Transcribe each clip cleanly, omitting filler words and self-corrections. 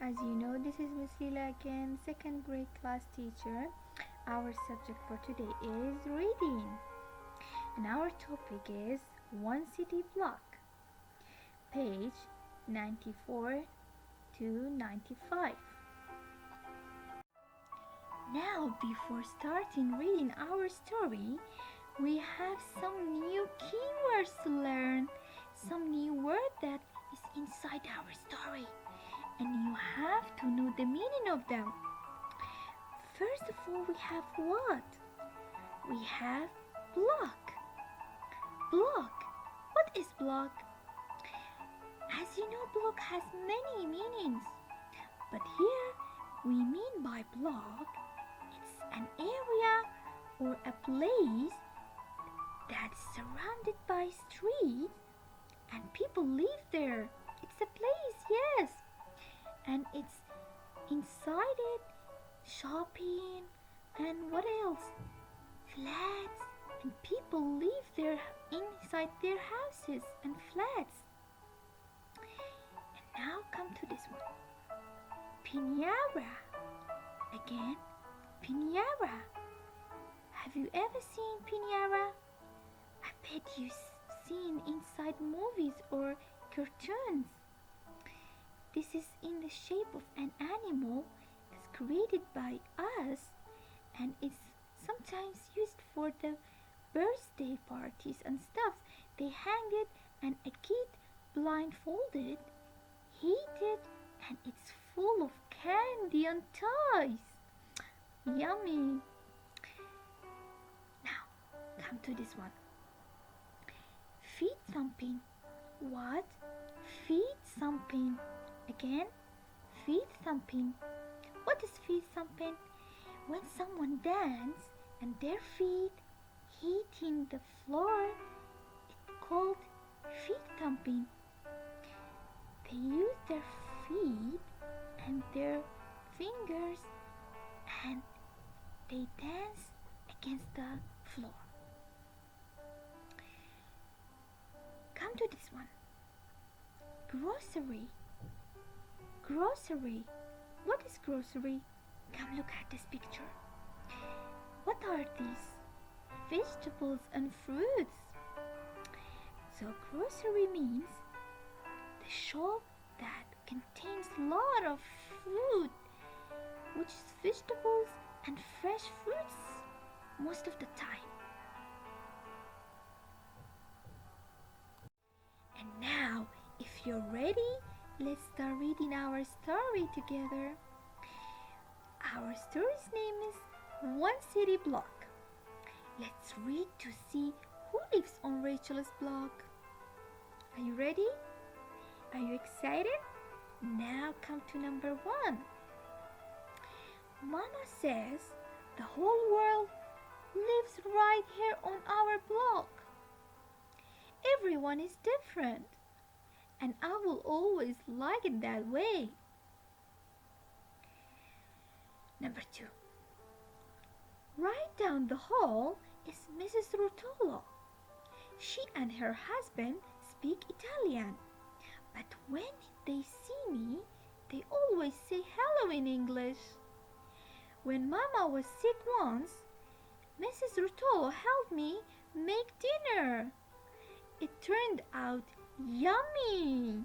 As you know, this is Ms.Lila again, second grade class teacher. Our subject for today is reading, and our topic is One City Block, page 94 to 95. Now, before starting reading our story, we have some new keywords to learn, some new word that is inside our story, and you have to know the meaning of them. First of all, we have what? We have block. Block. What is block? As you know, block has many meanings. But here we mean by block, it's an area or a place that is surrounded by streets and people live there. It's a place, yes. And it's inside it shopping and what else? Flats, and people live there inside their houses and flats. And now come to this one. Piñara. Again, piñara. Have you ever seen piñara? I bet you've seen inside movies or cartoons. This is in the shape of an animal that's created by us, and it's sometimes used for the birthday parties and stuff. They hang it and a kid blindfolded, heated, and it's full of candy and toys. Yummy. Now, come to this one. Feet thumping. What? Feet thumping. Again, feet thumping. What is feet thumping? When someone dances and their feet hitting the floor, it's called feet thumping. They use their feet and their fingers and they dance against the floor. Come to this one. Grocery. Grocery. What is grocery? Come look at this picture. What are these? Vegetables and fruits. So grocery means the shop that contains a lot of food, which is vegetables and fresh fruits most of the time. And now, if you're ready, let's start reading our story together. Our story's name is One City Block. Let's read to see who lives on Rachel's block. Are you ready? Are you excited? Now come to number 1. Mama says the whole world lives right here on our block. Everyone is different, and I will always like it that way. Number 2. Right down the hall is Mrs. Rotolo. She and her husband speak Italian, but when they see me, they always say hello in English. When Mama was sick once, Mrs. Rotolo helped me make dinner. It turned out yummy.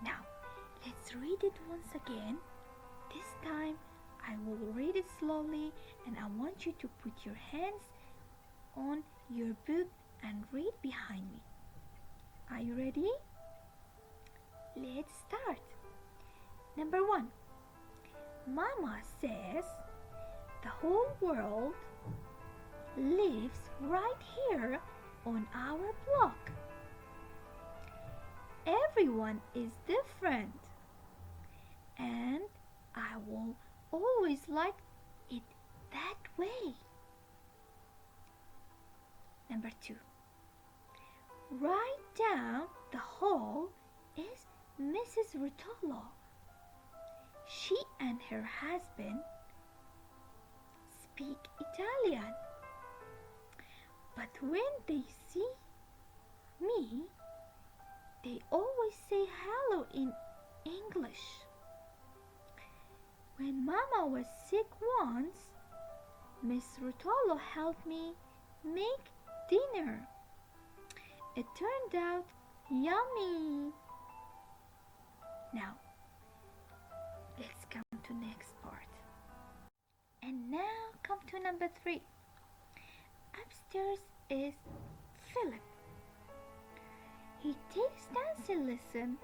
Now, let's read it once again. This time, I will read it slowly, and I want you to put your hands on your book and read behind me. Are you ready? Let's start. Number 1. Mama says the whole world lives right here on our block. Everyone is different, and I will always like it that way. Number 2. Right down the hall is Mrs. Rotolo. She and her husband speak Italian, but when they see me, they always say hello in English. When Mama was sick once, Miss Rotolo helped me make dinner. It turned out yummy. Now, let's come to next part. And now come to number 3. Upstairs is Philip. He takes dancing lesson.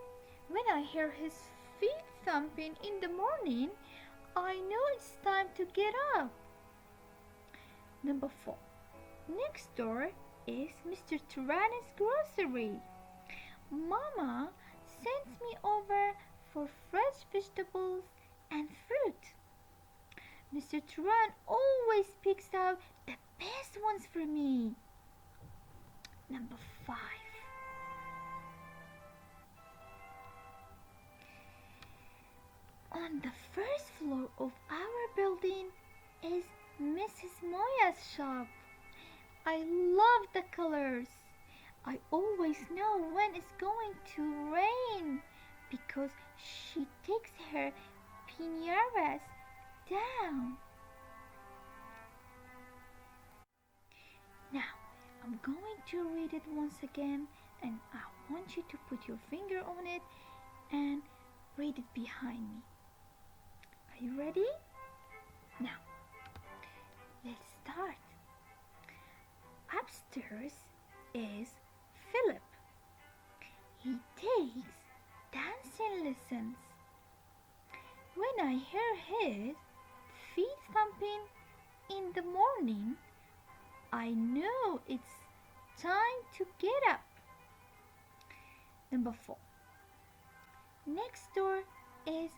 When I hear his feet thumping in the morning, I know it's time to get up. Number 4. Next door is Mr. Tyranno's grocery. Mama sends me over for fresh vegetables and fruit. Mr. Tyrann always picks out the best ones for me. Number 5. On the first floor of our building is Mrs. Moya's shop. I love the colors. I always know when it's going to rain because she takes her piñatas down. Now, I'm going to read it once again, and I want you to put your finger on it and read it behind me. Are you ready? Now, let's start. Upstairs is Philip. He takes dancing lessons. When I hear his feet thumping in the morning, I know it's time to get up. Number 4. Next door is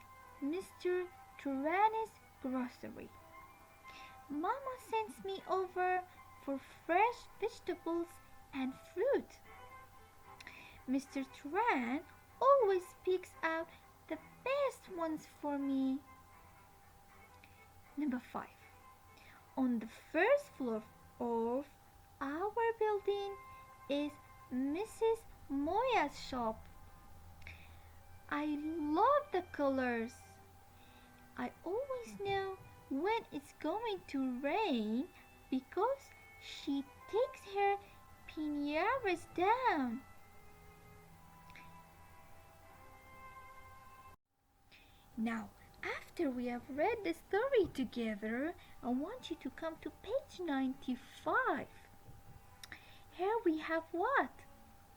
Mr. Tyranno's grocery. Mama sends me over for fresh vegetables and fruit. Mr. Tyrann always picks out the best ones for me. Number 5. On the first floor of our building is Mrs. Moya's shop. I love the colors. I always know when it's going to rain because she takes her piñatas down. Now, after we have read the story together, I want you to come to page 95. Here we have what?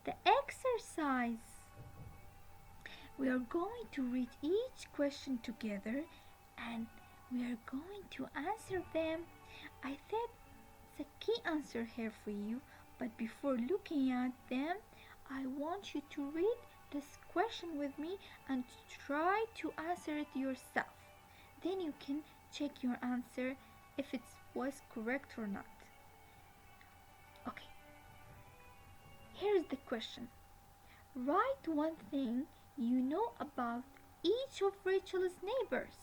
The exercise. We are going to read each question together and we are going to answer them. I said it's a key answer here for you, but before looking at them, I want you to read this question with me and try to answer it yourself. Then you can check your answer if it was correct or not. Okay, here's the question. Write one thing you know about each of Rachel's neighbors.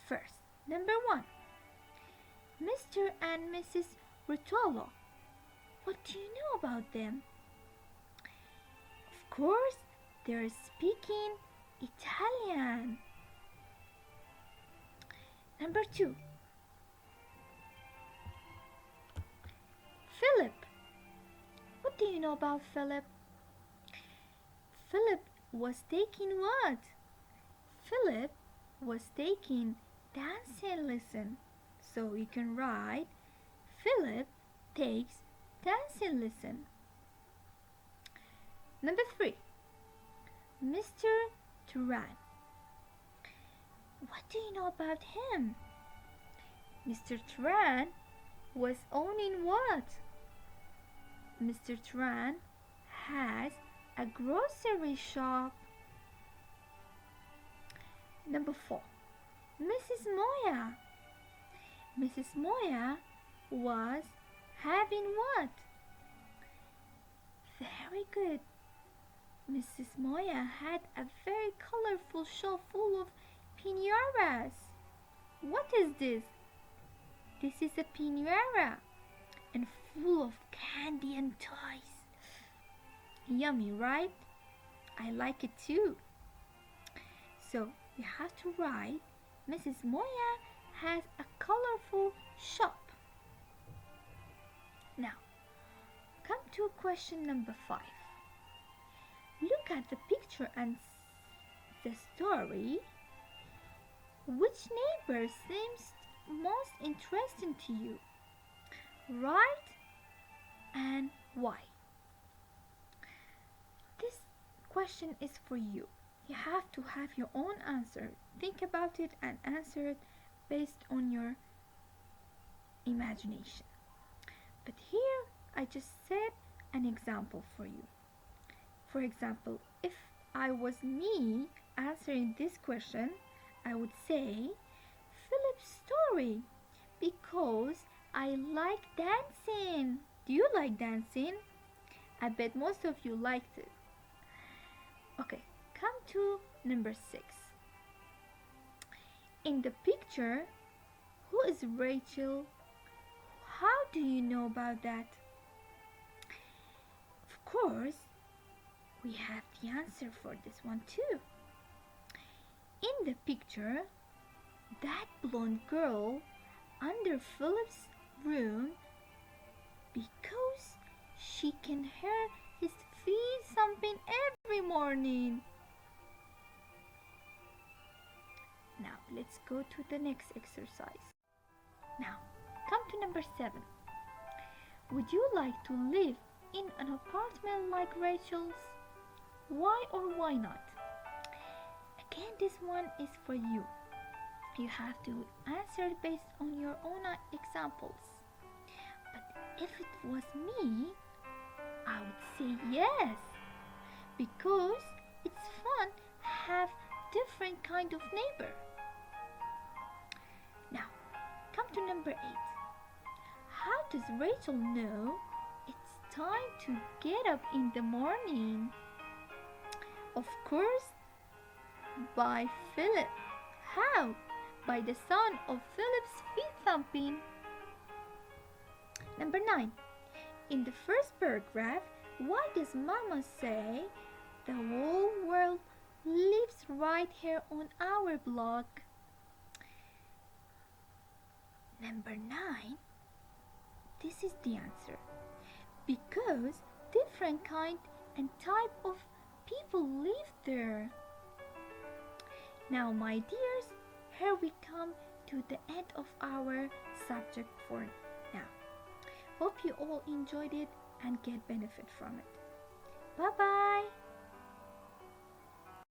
First, number 1, Mr. and Mrs. Rotolo. What do you know about them? Of course, they're speaking Italian. Number 2, Philip. What do you know about Philip? Philip was taking what? Philip was taking dancing lesson. So you can write Philip takes dancing lesson. Number 3, Mr. Tyrann. What do you know about him? Mr. Tyrann was owning what? Mr. Tyrann has a grocery shop. Number 4, Mrs. Moya. Mrs. Moya was having what? Very good. Mrs. Moya had a very colorful shop full of piñatas. What is this? This is a piñata and full of candy and toys. Yummy, right? I like it too. So you have to write Mrs. Moya has a colorful shop. Now, come to question number 5. Look at the picture and the story. Which neighbor seems most interesting to you? Right? And why? This question is for you. You have to have your own answer. Think about it and answer it based on your imagination. But here I just said an example for you. For example, if I was me answering this question, I would say Philip's story because I like dancing. Do you like dancing? I bet most of you liked it. Okay, come to number 6. In the picture, who is Rachel? How do you know about that? Of course, we have the answer for this one too. In the picture, that blonde girl under Philip's room because she can hear his feet thumping every morning. Now let's go to the next exercise. Now come to number 7. Would you like to live in an apartment like Rachel's? Why or why not? Again, this one is for you. You have to answer based on your own examples. But if it was me, I would say yes, because it's fun to have different kind of neighbor. Now, come to number 8. How does Rachel know it's time to get up in the morning? Of course, by Philip. How? By the sound of Philip's feet thumping. Number 9. In the first paragraph, why does Mama say the whole world lives right here on our block? Number 9. This is the answer. Because different kind and type of people live there. Now, my dears, here we come to the end of our subject for now. Hope you all enjoyed it and get benefit from it. Bye bye.